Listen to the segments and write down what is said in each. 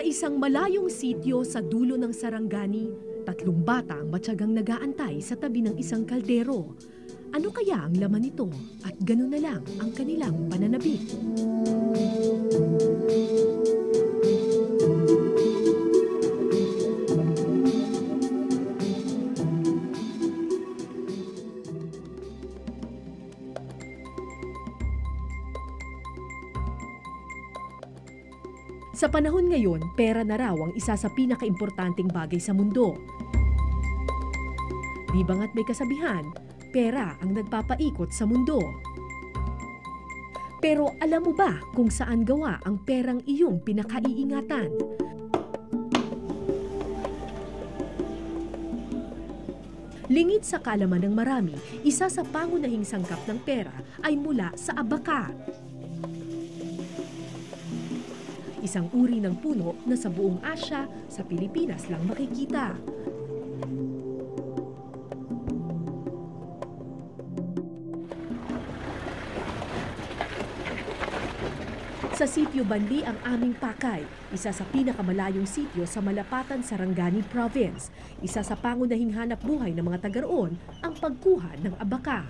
Sa isang malayong sityo sa dulo ng Sarangani, 3 bata ang matyagang nag-aantay sa tabi ng isang kaldero. Ano kaya ang laman nito at gano'n na lang ang kanilang pananabik? Sa panahon ngayon, pera na raw ang isa sa pinakaimportanteng bagay sa mundo. Di ba nga't may kasabihan, pera ang nagpapaikot sa mundo. Pero alam mo ba kung saan gawa ang perang iyong pinakaiingatan? Lingid sa kaalaman ng marami, isa sa pangunahing sangkap ng pera ay mula sa abaka. Isang uri ng puno na sa buong Asya, sa Pilipinas lang makikita. Sa Sitio Banli ang aming pakay, isa sa pinakamalayong sitio sa Malapatan, Sarangani Province. Isa sa pangunahing hanap buhay ng mga taga-roon ang pagkuha ng abaka.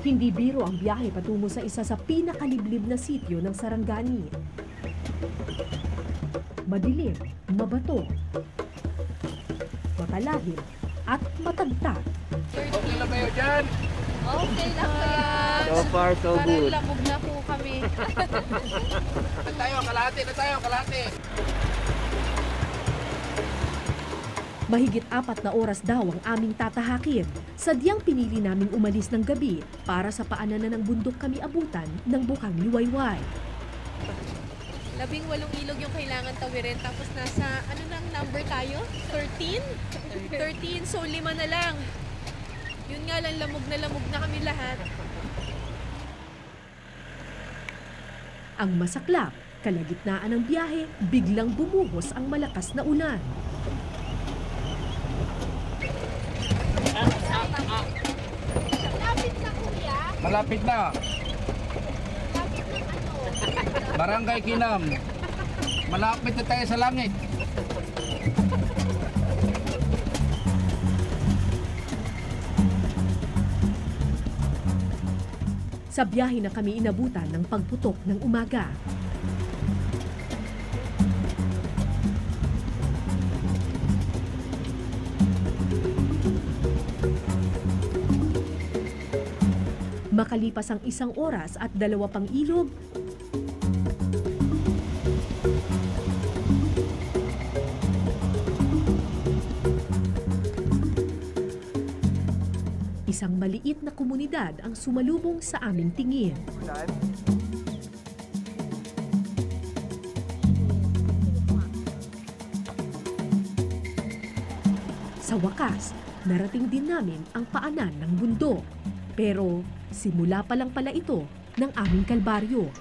Hindi biro ang biyahe patungo sa isa sa pinakaliblib na sitio ng Sarangani. Madilim, mabato, matalahim at matagtag. Okay lang kayo dyan? Okay lang kaya. So far, so Parang good. lamog na po kami. Kalahati. Mahigit 4 na oras daw ang aming tatahakin. Sadyang pinili naming umalis ng gabi para sa paanan ng bundok kami abutan ng bukang liwayway. 18 ilog yung kailangan tawirin. Tapos nasa, ano nang number tayo? 13? 13, so 5 na lang. Yun nga lang, lamog na kami lahat. Ang masaklap, kalagitnaan ng biyahe, biglang bumuhos ang malakas na ulan. Lapit na kuya. Malapit na. Lapit na ano. Barangay Kinam. Malapit na tayo sa langit. Sa biyahe na kami inabutan ng pagputok ng umaga. Makalipas ang 1 oras at 2 pang ilog, isang maliit na komunidad ang sumalubong sa aming tingin. Sa wakas, narating din namin ang paanan ng bundok. Pero simula pa lang pala ito ng aming kalbaryo.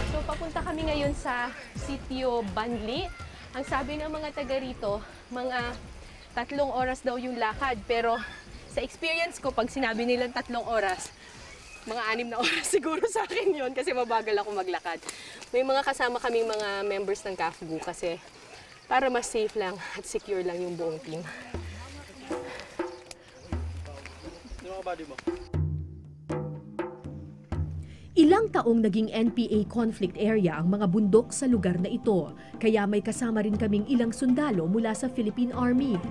So papunta kami ngayon sa Sitio Banli. Ang sabi ng mga taga rito, mga 3 oras daw yung lakad. Pero sa experience ko, pag sinabi nilang 3 oras, mga 6 na oras siguro sa akin yun kasi mabagal ako maglakad. May mga kasama kaming mga members ng CAFGU kasi para mas safe lang at secure lang yung buong team. Ilang taong naging NPA conflict area ang mga bundok sa lugar na ito. Kaya may kasama rin kaming ilang sundalo mula sa Philippine Army.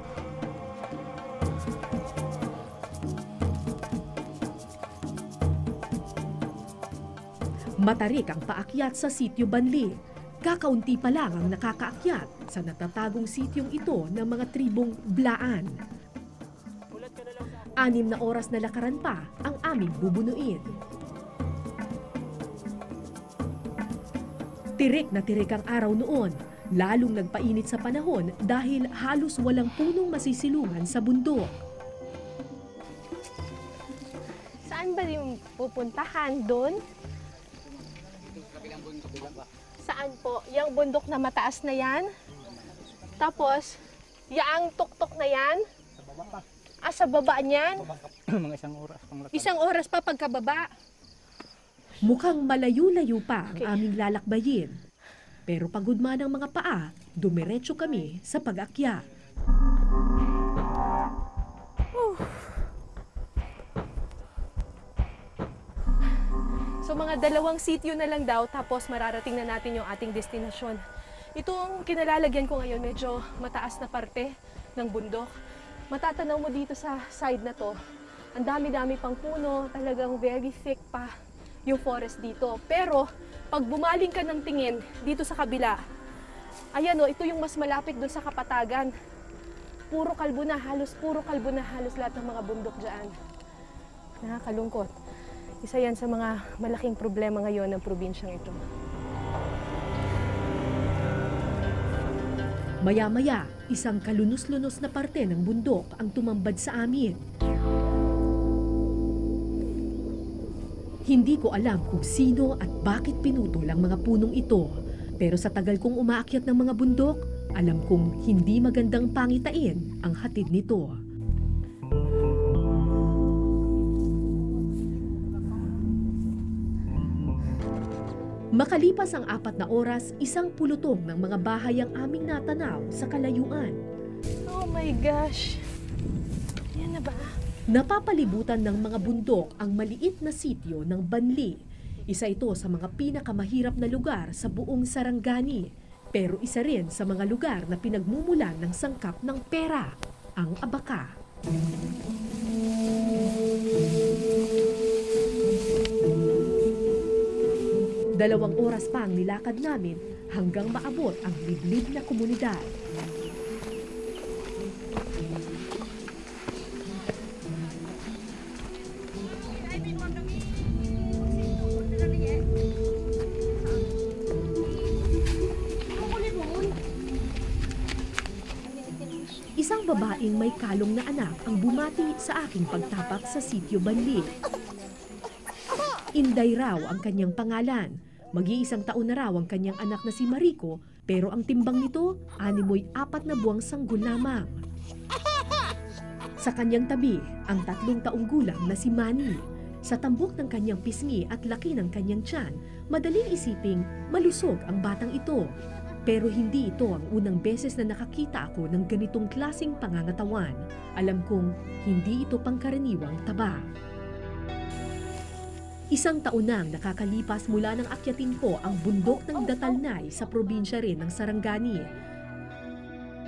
Matarik ang paakyat sa Sitio Banli. Kakaunti pa lang ang nakakaakyat sa natatagong sityong ito ng mga tribong Blaan. 6 na oras na lakaran pa ang aming bubunuin. Tirik na tirik ang araw noon, lalong nagpainit sa panahon dahil halos walang punong masisilungan sa bundok. Saan ba yung pupuntahan? Doon? saan po? Yang bundok na mataas na yan? Tapos, yang tuktok na yan? Sa baba pa. Sa baba niyan? Mga isang oras pang lakad. Isang oras pa pagkababa. Mukhang malayo-layo pa ang aming lalakbayin. Pero pagod man ang mga paa, dumiretso kami sa pag-akyat. So mga 2 sitio na lang daw, tapos mararating na natin yung ating destinasyon. Itong kinalalagyan ko ngayon, medyo mataas na parte ng bundok. Matatanaw mo dito sa side na to, ang dami-dami pang puno, talagang very thick pa yung forest dito. Pero pag bumaling ka ng tingin dito sa kabila, ayan o, ito yung mas malapit dun sa kapatagan. Puro kalbo na halos lahat ng mga bundok dyan. Nakakalungkot. Isa yan sa mga malaking problema ngayon ng probinsyang ito. Maya-maya, isang kalunos-lunos na parte ng bundok ang tumambad sa amin. Hindi ko alam kung sino at bakit pinutol ang mga punong ito. Pero sa tagal kong umaakyat ng mga bundok, alam kong hindi magandang pangitain ang hatid nito. Makalipas ang 4 na oras, isang pulutong ng mga bahay ang aming natanaw sa kalayuan. Oh my gosh! Yan na ba? Napapalibutan ng mga bundok ang maliit na sitio ng Banli. Isa ito sa mga pinakamahirap na lugar sa buong Sarangani. Pero isa rin sa mga lugar na pinagmumulan ng sangkap ng pera, ang Abaka. Dalawang oras pa ang nilakad namin hanggang maabot ang liblib na komunidad. Isang babaeng may kalong na anak ang bumati sa aking pagtapak sa sitio Banli. Inday raw ang kanyang pangalan. Mag-iisang taon na raw ang kanyang anak na si Mariko, pero ang timbang nito, 4 na buwang sanggol lamang. Sa kanyang tabi, ang 3 taong gulang na si Manny. Sa tambok ng kanyang pisngi at laki ng kanyang tiyan, madaling isiping malusog ang batang ito. Pero hindi ito ang unang beses na nakakita ako ng ganitong klaseng pangangatawan. Alam kong hindi ito pangkaraniwang taba. Isang taon nang nakakalipas mula nang akyatin ko ang bundok ng Datalnay sa probinsya rin ng Sarangani.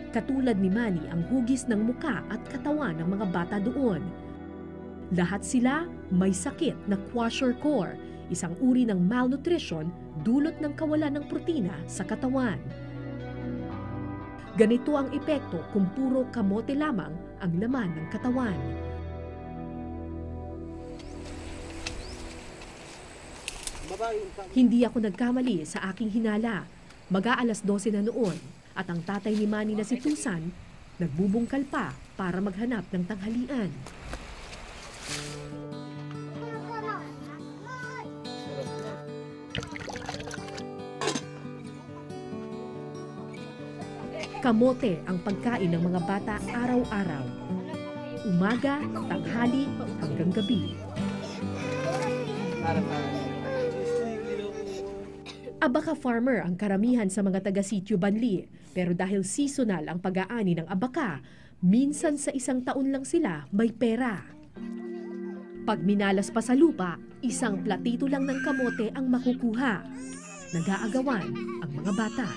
Katulad ni Manny ang hugis ng muka at katawan ng mga bata doon. Lahat sila may sakit na kwashiorkor, isang uri ng malnutrition dulot ng kawalan ng protina sa katawan. Ganito ang epekto kung puro kamote lamang ang laman ng katawan. Hindi ako nagkamali sa aking hinala. Mag-aalas 12 na noon at ang tatay ni Manny na si Tusan nagbubungkal pa para maghanap ng tanghalian. Kamote ang pagkain ng mga bata araw-araw. Umaga, tanghali, hanggang gabi. Abaka farmer ang karamihan sa mga taga-sitio Banli, pero dahil seasonal ang pag-aani ng abaka, minsan sa isang taon lang sila may pera. Pag minalas pa sa lupa, isang platito lang ng kamote ang makukuha. Nag-aagawan ang mga bata.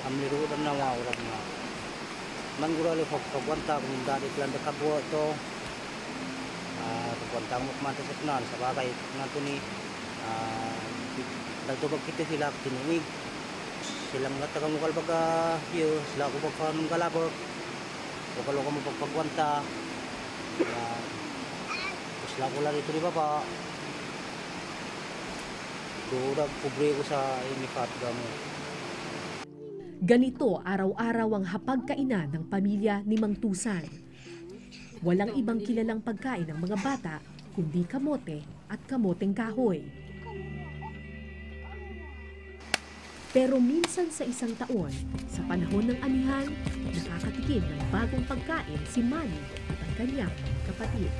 Amirudan na wawag na. Manggurali ko pagwanta kung dati lang nakabuo ito. Pagwanta mo kumantasap na sa bagay nato ni nagtubag kita sila tinuig. Silang natagang ukal baga yun, sila ko pagpanong galabor. Ukalo ko mo pagpagwanta. Sila ko lang ito ni Baba. Durag kubre ko sa inipat gamo. Ganito araw-araw ang hapagkainan ng pamilya ni Mang Tusan. Walang ibang kilalang pagkain ng mga bata kundi kamote at kamoteng kahoy. Pero minsan sa isang taon, sa panahon ng anihan, nakakatikim ng bagong pagkain si Manny at ang kanyang kapatid.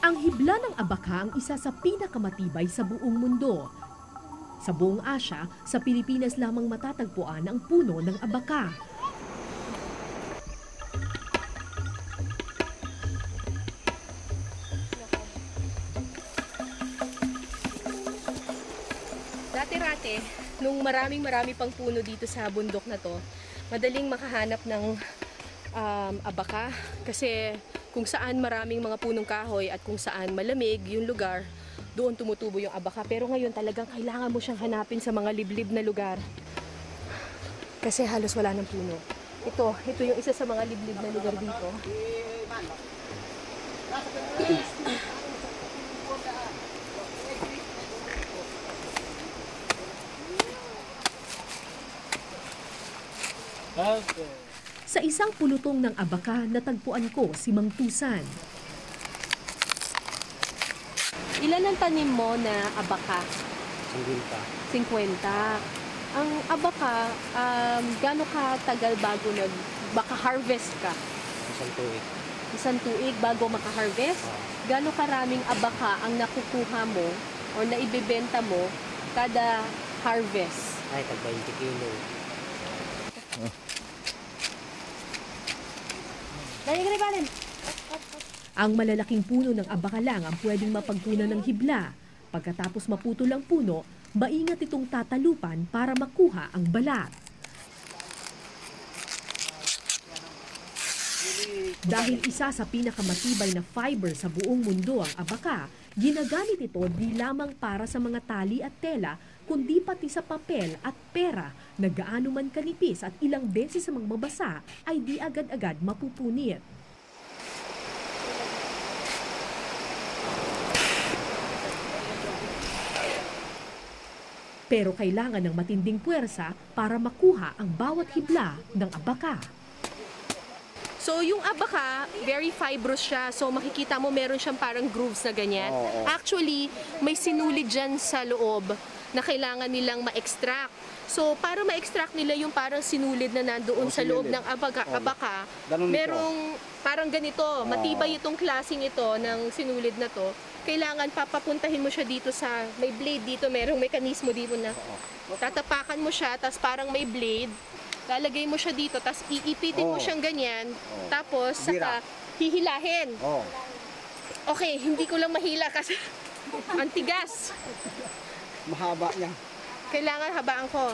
Ang hibla ng abaka ang isa sa pinakamatibay sa buong mundo. Sa buong Asya, sa Pilipinas lamang matatagpuan ang puno ng abaka. Dati-rati, nung marami pang puno dito sa bundok na to, madaling makahanap ng abaka kasi kung saan maraming mga punong kahoy at kung saan malamig yung lugar, doon tumutubo yung abaka. Pero ngayon talagang kailangan mo siyang hanapin sa mga liblib na lugar kasi halos wala ng puno. Ito yung isa sa mga liblib na lugar dito. Sa isang pulutong ng abaka, natagpuan ko si Mang Tusan. Ilan ang tanim mo na abaka? 50. 50. Ang abaka, gaano ka tagal bago maka-harvest ka? Isang tuig. Isang tuig bago maka-harvest? Gaano karaming abaka ang nakukuha mo o naibebenta mo kada harvest? Ay, tag 20 kilo. Ang malalaking puno ng abaka lang ang pwedeng mapagkunan ng hibla. Pagkatapos maputol ang puno, maingat itong tatalupan para makuha ang balat. Dahil isa sa pinakamatibay na fiber sa buong mundo ang abaka, ginagamit ito di lamang para sa mga tali at tela, kundi pati sa papel at pera na gaano man kanipis at ilang beses sa mga mabasa ay di agad-agad mapupunit. Pero kailangan ng matinding puwersa para makuha ang bawat hibla ng abaka. So yung abaka, very fibrous siya. So makikita mo meron siyang parang grooves na ganyan. Actually, may sinulid dyan sa loob na kailangan nilang ma-extract. So para ma-extract nila yung parang sinulid na nandoon sa loob ng abaka, merong parang ganito, matibay itong klaseng ito ng sinulid na to. Kailangan papapuntahin mo siya dito sa, may blade dito, merong mekanismo dito na tatapakan mo siya, tapos parang may blade. Lalagay mo siya dito, tapos iipitin mo siyang ganyan, tapos saka hihilahin. Okay, hindi ko lang mahila kasi ang tigas. Mahaba niya. Kailangan habaan ko.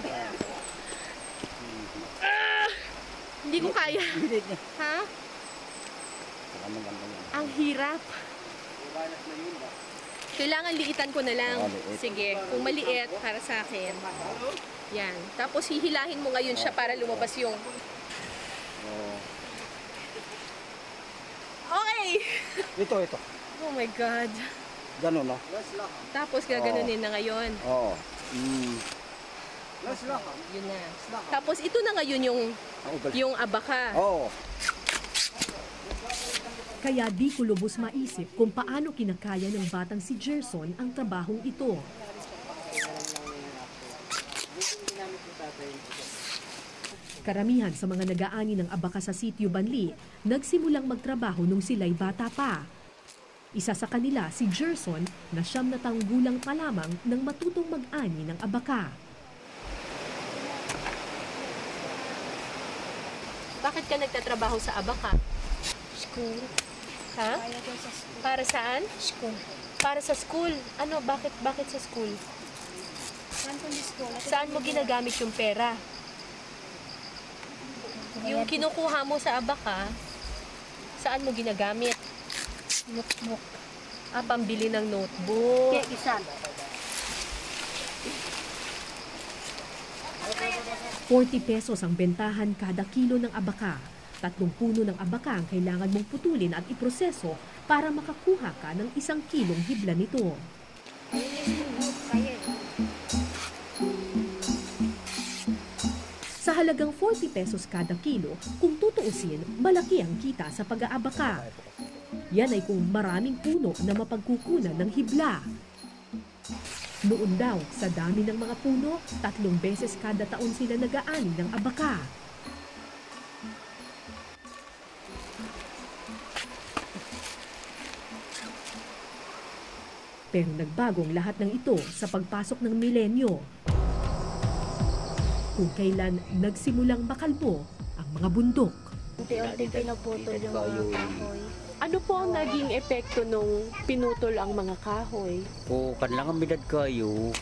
Hindi ko kaya. Ha? Ang hirap. Kailangan liitan ko na lang. Sige, kung maliit para sa akin. Yan. Tapos hihilahin mo ngayon siya para lumabas yung... Okay! Ito. Oh my God. Ganun, no? Tapos gaganunin na ngayon. Oo. Yun na. Tapos ito na ngayon yung abaka. Oo. Kaya di ko lubos maisip kung paano kinakaya ng batang si Gerson ang trabahong ito. Karamihan sa mga nag-aani ng abaka sa sitio Banli, nagsimulang magtrabaho nung sila'y bata pa. Isa sa kanila si Gerson na 9 na taong gulang pa lamang nang matutong mag-ani ng abaka. Bakit ka nagtatrabaho sa abaka? School. Ha? Para saan? School. Para sa school. Ano? Bakit sa school? Saan mo ginagamit yung pera? Yung kinukuha mo sa abaka, saan mo ginagamit? Notebook. Pambili ng notebook. Kaya isa. 40 pesos ang bentahan kada kilo ng abaka. 3 puno ng abaka ang kailangan mong putulin at iproseso para makakuha ka ng 1 kilong hibla nito. Sa halagang 40 pesos kada kilo. Kung tutuusin, malaki ang kita sa pag-aabaka. Yan ay kung maraming puno na mapagkukunan ng hibla. Noon daw, sa dami ng mga puno, 3 beses kada taon sila nag-aani ng abaka. Pero nagbagong lahat ng ito sa pagpasok ng milenyo. Kung kailan nagsimulang makalbo ang mga bundok. Unti-unti pinuputol yung mga kahoy. Ano po ang naging epekto nung pinutol ang mga kahoy? Kung kanlang ang midad kayo,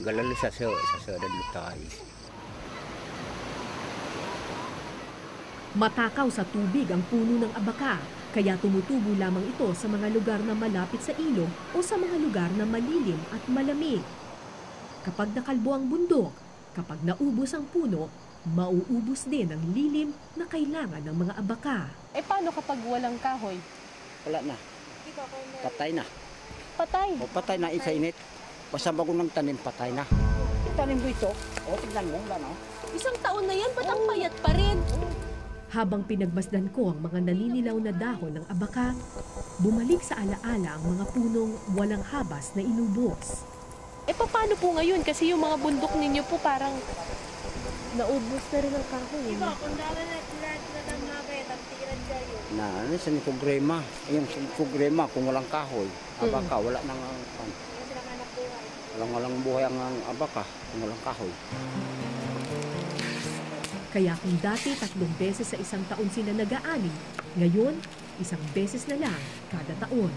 galalo sa dalutay. Matakaw sa tubig ang puno ng abaka, kaya tumutubo lamang ito sa mga lugar na malapit sa ilog o sa mga lugar na malilim at malamig. Kapag nakalbo ang bundok, kapag naubos ang puno, mauubos din ang lilim na kailangan ng mga abaka. Eh paano kapag walang kahoy? Wala na. Patay na. Patay. O patay na isa init. Basta bago ng tanim, patay na. Tanim mo ito. O tignan mo, wala na. Isang taon na yan, ba't ang payat pa rin? Habang pinagmasdan ko ang mga naninilaw na dahon ng abaka, bumalik sa alaala ang mga punong walang habas na inubos. Eh paano po ngayon? Kasi yung mga bundok ninyo po parang naubos na rin ang kahoy. Na ano sa programa. Yung programa kung walang kahoy, abaka wala nang walang buhay ang abaka kung walang kahoy. Kaya kung dati 3 beses sa isang taon sila nag-aani, ngayon 1 beses na lang kada taon.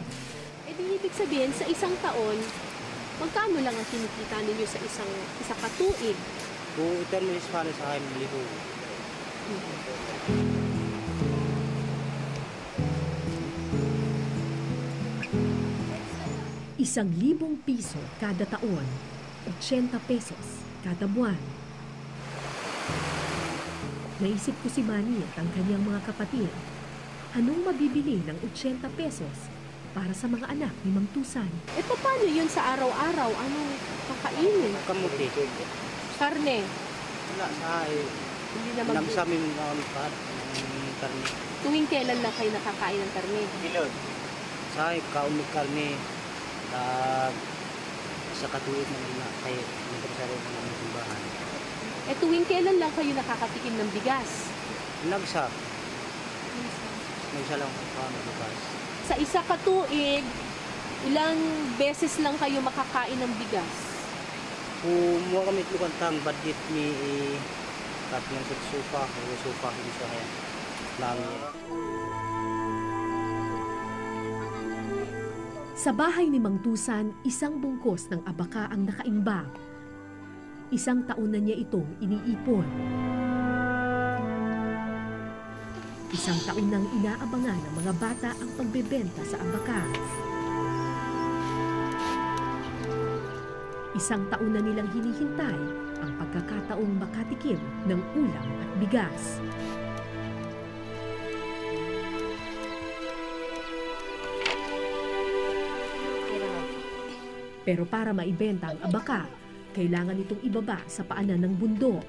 Eh di ibig sabihin, sa isang taon, magkano lang ang kinikita ninyo sa isa katuig? Kung ito mo is para sa akin, libo. ₱1,000 kada taon, 80 pesos kada buwan. Naisip ko si Manny at ang kanyang mga kapatid. Anong mabibili ng 80 pesos para sa mga anak ni Mang Tusan? Eh paano yun sa araw-araw? Anong kakainin? Kamuti. Karne. Wala sa ay. Hindi naman Nagsamin na ulit pa. Karne. tuwing kailan lang kayo nakakain ng karne? Bilog. Sa ay, kaunod karne. Sa katuwid ng ina. Kaya nagkasaro ng mga simbahan. Eh tuwing kailan lang kayo nakakatikim ng bigas? Nagsa lang paano bukas. Sa isa katuig, ilang beses lang kayo makakain ng bigas? Kung mo kami lukantang budget ni tatlong supa hindi sa kaya namin. Sa bahay ni Mang Tusan, 1 bungkos ng abaka ang nakaimbak. 1 taon na niya itong iniipon. 1 taon nang inaabangan ng mga bata ang pagbebenta sa abaka. 1 taon na nilang hinihintay ang pagkakataong makatikim ng ulam at bigas. Pero para maibenta ang abaka, kailangan itong ibaba sa paanan ng bundok.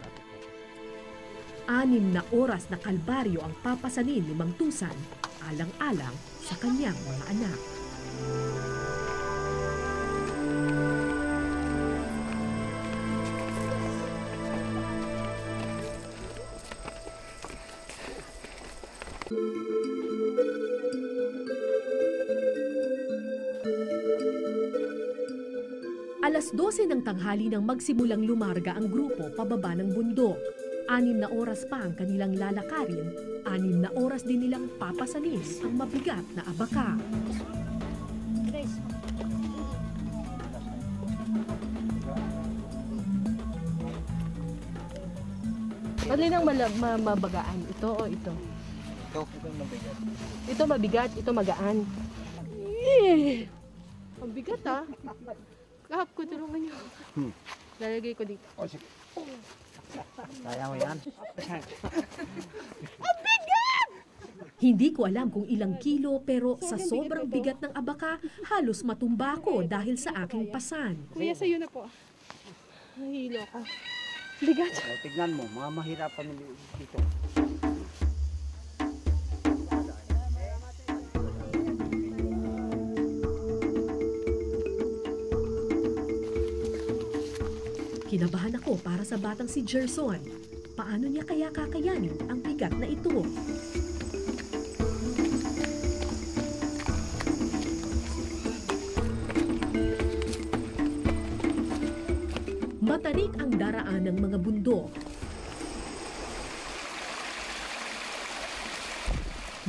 6 na oras na kalbaryo ang papasanin ni Mang Tusan, alang-alang sa kanyang mga anak. Alas 12 ng tanghali nang magsimulang lumarga ang grupo pababa ng bundok. 6 na oras pa ang kanilang lalakarin, 6 na oras din nilang papasanin ang mabigat na abaka. Alin ang mabagaan? Ito o ito? Ito mabigat, ito magaan. Ang bigat ah. Kahap ko, tulungan niyo. Lalagay ko dito. Kaya mo yan. Hindi ko alam kung ilang kilo pero sa sobrang bigat ng abaka, halos matumba ko dahil sa aking pasan. Kuya, sa'yo na po. Nahilo ka. Bigat. O, tignan mo, mahirapan mo dito. Kinabahan ako para sa batang si Gerson. Paano niya kaya kakayanin ang bigat na ito? Matarik ang daraan ng mga bundok.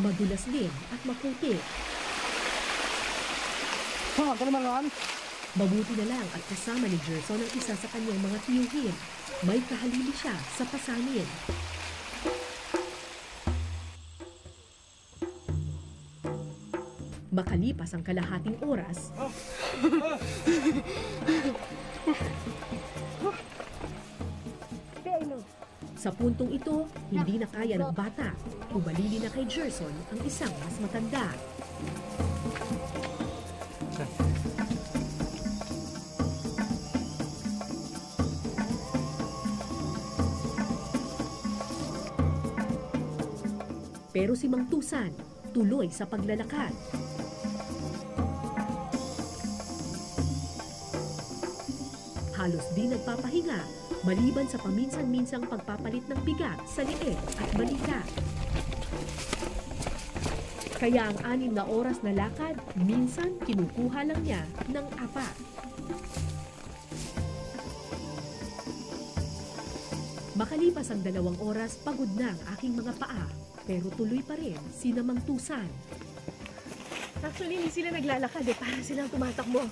Madulas din at maputi. Mabuti na lang at kasama ni Gerson ang isa sa kanyang mga tiyuhin. May kahalili siya sa pasanin. Makalipas ang kalahating oras, sa puntong ito, hindi na kaya ng bata. Ubalili na kay Gerson ang isang mas matanda. Pero si Mang Tusan, tuloy sa paglalakad. Halos di nagpapahinga, maliban sa paminsan-minsang pagpapalit ng bigat sa leeg at balikat. Kaya ang 6 na oras na lakad, minsan kinukuha lang niya ng 4. Makalipas ang 2 oras, pagod na ang aking mga paa. Pero tuloy pa rin si Mang Tusan. Actually, hindi sila naglalakad eh. Parang silang tumatakbo.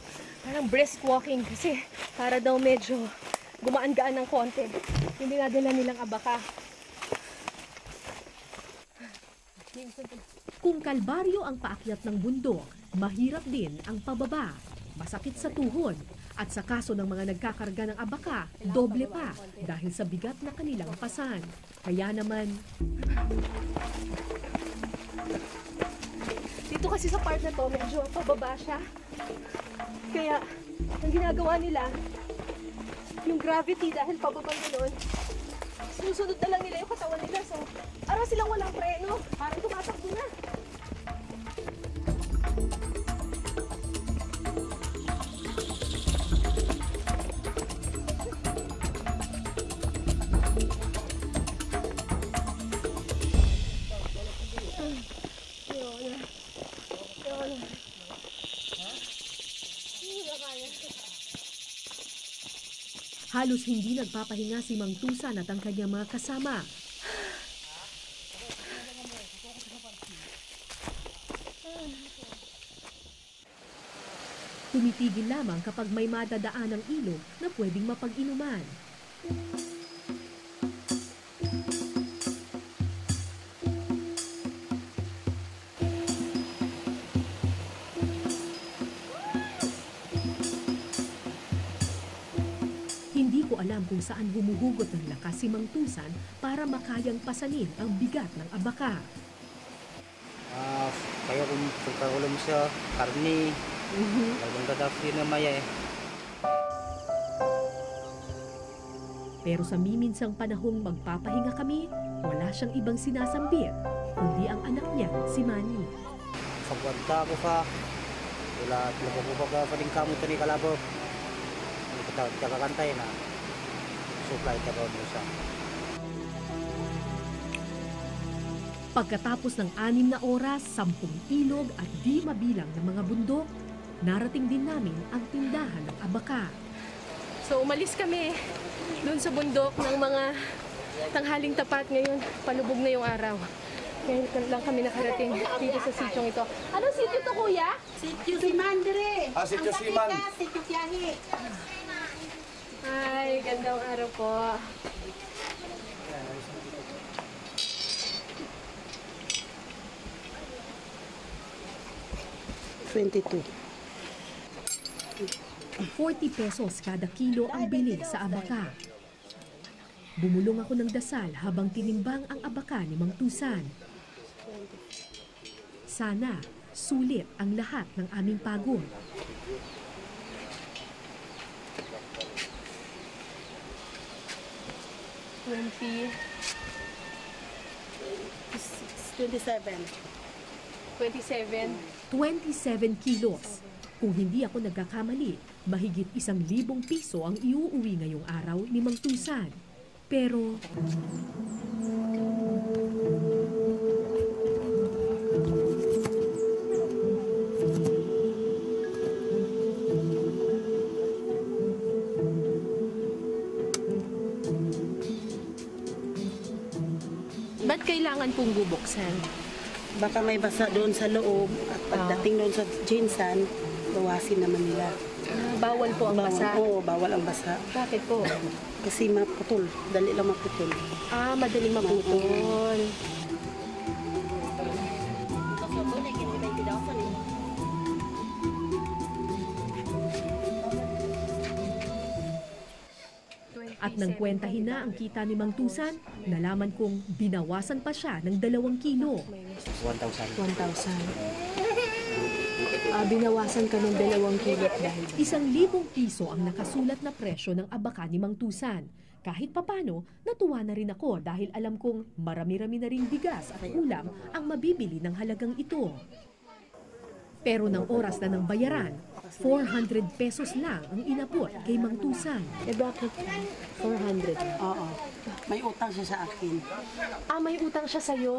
Parang brisk walking kasi para daw medyo gumaan-gaan ng konti. Hindi nadala nilang abaka. Kung kalbaryo ang paakyat ng bundok, mahirap din ang pababa. Masakit sa tuhod. At sa kaso ng mga nagkakarga ng abaka, doble pa dahil sa bigat na kanilang pasan. Kaya naman, dito kasi sa part na to, medyo pababa siya. Kaya, ang ginagawa nila, yung gravity dahil pababa gano'n, sinusunod na lang nila yung katawan nila. So, para silang walang preno, parang tumatakbo na. halos hindi nagpapahinga si Mang Tusan at ang kanyang mga kasama. Tumitigil lamang kapag may madadaan ng ilog na pwedeng mapag-inuman. Hindi ko alam kung saan humuhugot ng lakas si Mang Tusan para makayang pasanin ang bigat ng abaka. Kaya kung pagkakulam sa karni, talagang dadapin na maya eh. Pero sa miminsang panahong magpapahinga kami, wala siyang ibang sinasambit, kundi ang anak niya, si Manny. Pagwanta ko pa, wala at napapabaga pa rin kamo ito ni Kalabog. Hindi ko kakakantay na supply ka ron mo siya. Pagkatapos ng 6 na oras, 10 ilog at di mabilang ng mga bundok, narating din namin ang tindahan ng abaka. So umalis kami doon sa bundok ng mga tanghaling tapat ngayon. Palubog na yung araw. Ngayon lang kami nakarating dito sa sityong ito. Anong sityo to, kuya? Sityo si Mandre. Sityo si Man. Sityo Tiyahi. Ay, gandang araw po. $22. 40 pesos kada kilo ang bili sa abaka. Bumulong ako ng dasal habang tinimbang ang abaka ni Mang Tusan. Sana sulit ang lahat ng aming pagod. 20, 27. 27. 27 kilos. Kung hindi ako nagkakamali, mahigit 1,000 piso ang iuuwi ngayong araw ni Mang Tusan. Pero Ba't kailangan pong bubuksan? Baka may basa doon sa loob at pagdating doon sa Jinsan, bawasin naman nila. Bawal po ang basa. Oo, bawal ang basa. Bakit po? Kasi maputol. Dali lang maputol. Madaling maputol. at nang kwentahin na ang kita ni Mang Tusan, nalaman kong binawasan pa siya ng 2 kilo. 1,000. 1,000. Binawasan ka ng 2 kilo dahil 1,000 piso ang nakasulat na presyo ng abaka ni Mang Tusan. Kahit papano, natuwa na rin ako dahil alam kong marami-rami na ring bigas at ulam ang mabibili ng halagang ito. Pero ng oras na ng bayaran, 400 pesos lang ang inabot kay Mang Tusan. bakit 400? Oo. May utang siya sa akin. May utang siya sa'yo.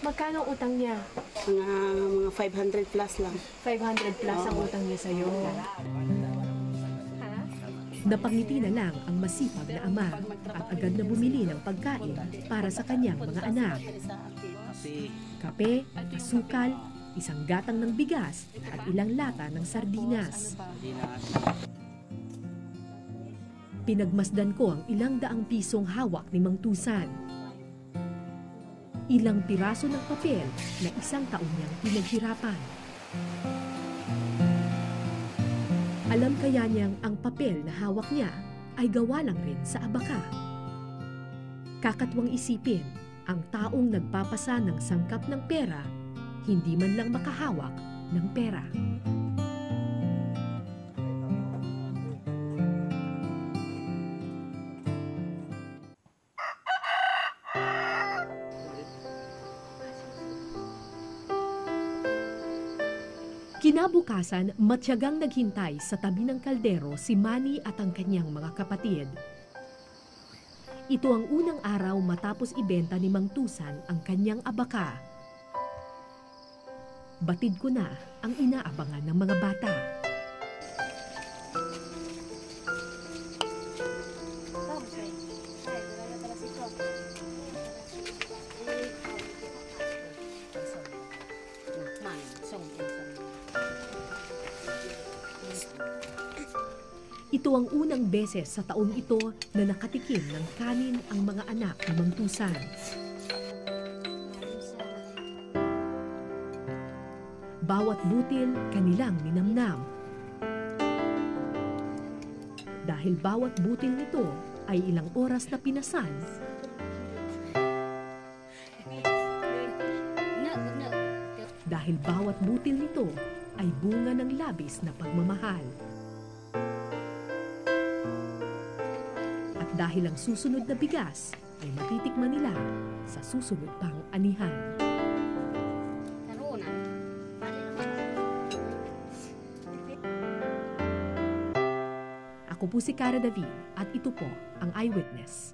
Magkano ang utang niya? Mga 500 plus lang. 500 plus ang utang niya sa'yo. Napangiti na lang ang masipag na ama at agad na bumili ng pagkain para sa kanyang mga anak. Kape, asukal, 1 gatang ng bigas at ilang lata ng sardinas. Pinagmasdan ko ang 200 pisong hawak ni Mang Tusan. Ilang piraso ng papel na 1 taon niyang pinaghirapan. Alam kaya niyang ang papel na hawak niya ay gawa lang rin sa abaka. Kakatwang isipin, ang taong nagpapasa ng sangkap ng pera, hindi man lang makahawak ng pera. Kinabukasan, matyagang naghintay sa tabi ng kaldero si Manny at ang kanyang mga kapatid. Ito ang unang araw matapos ibenta ni Mang Tusan ang kanyang abaka. Batid ko na ang inaabangan ng mga bata. Ito ang unang beses sa taong ito na nakatikim ng kanin ang mga anak ni Mang Tusan. Bawat butil kanilang ninamnam. Dahil bawat butil nito ay ilang oras na pinasan, dahil bawat butil nito ay bunga ng labis na pagmamahal. At dahil ang susunod na bigas ay matitikman nila sa susunod pang anihan. Ako po si Cara David at ito po ang Eyewitness.